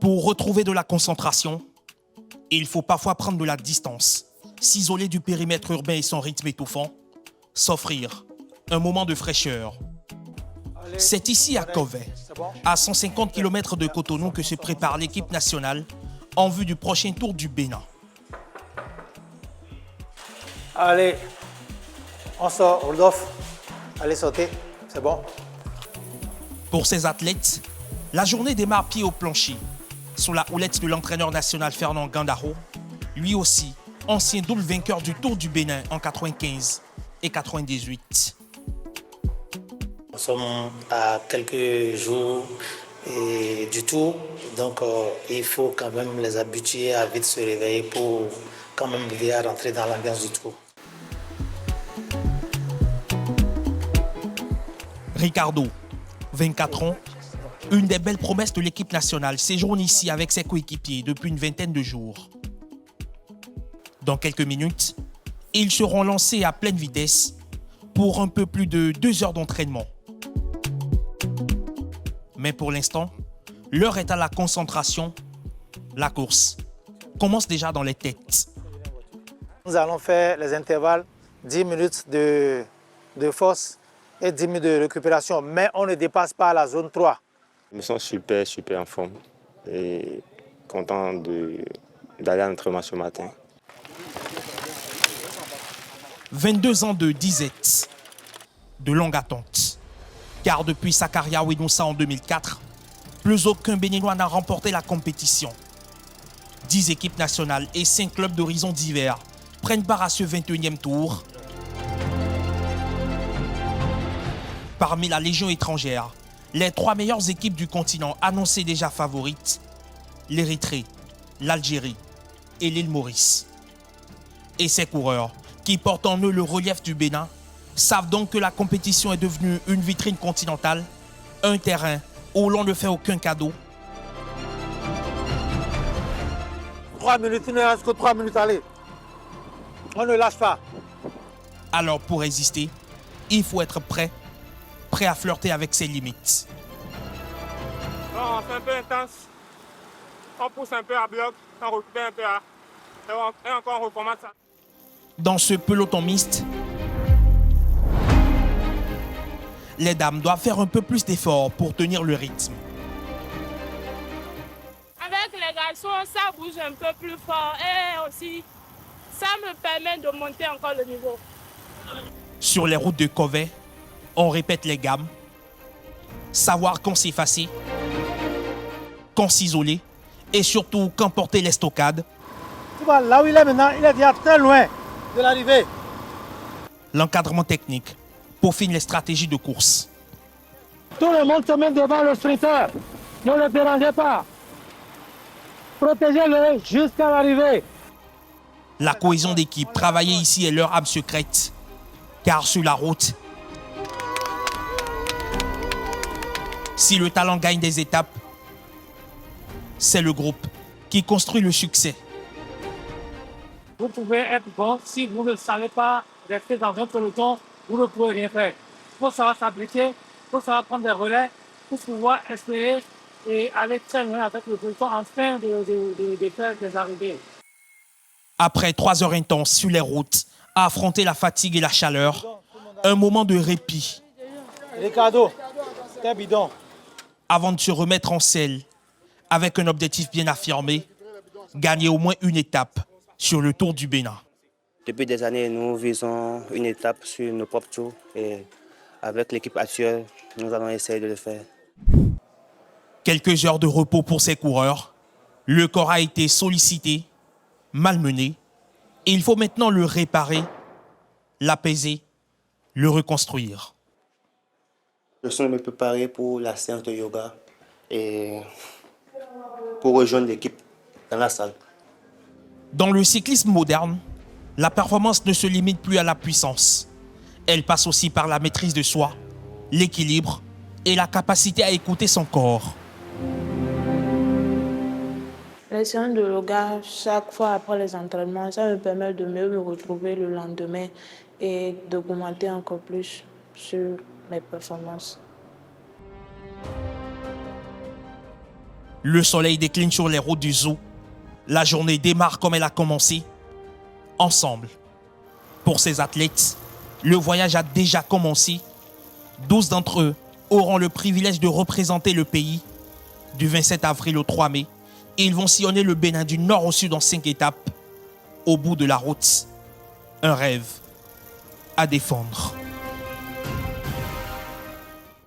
Pour retrouver de la concentration, il faut parfois prendre de la distance, s'isoler du périmètre urbain et son rythme étouffant, s'offrir un moment de fraîcheur. C'est ici à Covey, à 150 km de Cotonou, que se prépare l'équipe nationale en vue du prochain tour du Bénin. Allez, on sort, Rodolphe. Allez, sautez, c'est bon. Pour ces athlètes, la journée démarre pied au plancher, sous la houlette de l'entraîneur national Fernand Gandaro, lui aussi ancien double vainqueur du Tour du Bénin en 95 et 98. Nous sommes à quelques jours du Tour, donc il faut quand même les habituer à vite se réveiller pour quand même aider à rentrer dans l'ambiance du Tour. Ricardo, 24 ans, une des belles promesses de l'équipe nationale, séjourne ici avec ses coéquipiers depuis une vingtaine de jours. Dans quelques minutes, ils seront lancés à pleine vitesse pour un peu plus de 2 heures d'entraînement. Mais pour l'instant, l'heure est à la concentration. La course commence déjà dans les têtes. Nous allons faire les intervalles, 10 minutes de force et 10 minutes de récupération, mais on ne dépasse pas la zone 3. Je me sens super en forme et content d'aller à l'entraînement ce matin. 22 ans de disette, de longue attente. Car depuis Sakaria Ouinoussa en 2004, plus aucun Béninois n'a remporté la compétition. 10 équipes nationales et 5 clubs d'horizons divers prennent part à ce 21e tour. Parmi la Légion étrangère, les 3 meilleures équipes du continent annoncées déjà favorites, l'Érythrée, l'Algérie et l'île Maurice. Et ces coureurs, qui portent en eux le relief du Bénin, savent donc que la compétition est devenue une vitrine continentale, un terrain où l'on ne fait aucun cadeau. 3 minutes, il ne reste que 3 minutes, allez. On ne lâche pas. Alors pour résister, il faut être prêt à flirter avec ses limites. On fait un peu intense, on pousse un peu à bloc, on recule un peu et encore on recommence ça. Dans ce peloton mixte, les dames doivent faire un peu plus d'efforts pour tenir le rythme. Avec les garçons, ça bouge un peu plus fort et aussi, ça me permet de monter encore le niveau. Sur les routes de Covey, on répète les gammes, savoir quand s'effacer, quand s'isoler et surtout quand porter les stockades. Tu vois, là où il est maintenant, il est déjà très loin de l'arrivée. L'encadrement technique peaufine les stratégies de course. Tout le monde se met devant le sprinter. Ne le dérangez pas. Protégez-le jusqu'à l'arrivée. La cohésion d'équipe, travailler ici est leur âme secrète. Car sur la route, si le talent gagne des étapes, c'est le groupe qui construit le succès. Vous pouvez être bon, si vous ne savez pas rester dans un peloton, vous ne pouvez rien faire. Il faut savoir s'appliquer, il faut savoir prendre des relais pour pouvoir espérer et aller très loin avec le peloton afin de faire des arrivées. Après 3 heures intenses sur les routes, à affronter la fatigue et la chaleur, un moment de répit. Ricardo, c'est un bidon. Avant de se remettre en selle, avec un objectif bien affirmé, gagner au moins une étape sur le Tour du Bénin. Depuis des années, nous visons une étape sur nos propres tours et avec l'équipe actuelle, nous allons essayer de le faire. Quelques heures de repos pour ces coureurs. Le corps a été sollicité, malmené, et il faut maintenant le réparer, l'apaiser, le reconstruire. Je suis me préparer pour la séance de yoga et pour rejoindre l'équipe dans la salle. Dans le cyclisme moderne, la performance ne se limite plus à la puissance. Elle passe aussi par la maîtrise de soi, l'équilibre et la capacité à écouter son corps. Les séances de yoga, chaque fois après les entraînements, ça me permet de mieux me retrouver le lendemain et d'augmenter encore plus sur mes performances. Le soleil décline sur les routes du zoo. La journée démarre comme elle a commencé, ensemble. Pour ces athlètes, le voyage a déjà commencé. 12 d'entre eux auront le privilège de représenter le pays du 27 avril au 3 mai. Et ils vont sillonner le Bénin du nord au sud en 5 étapes. Au bout de la route, un rêve à défendre.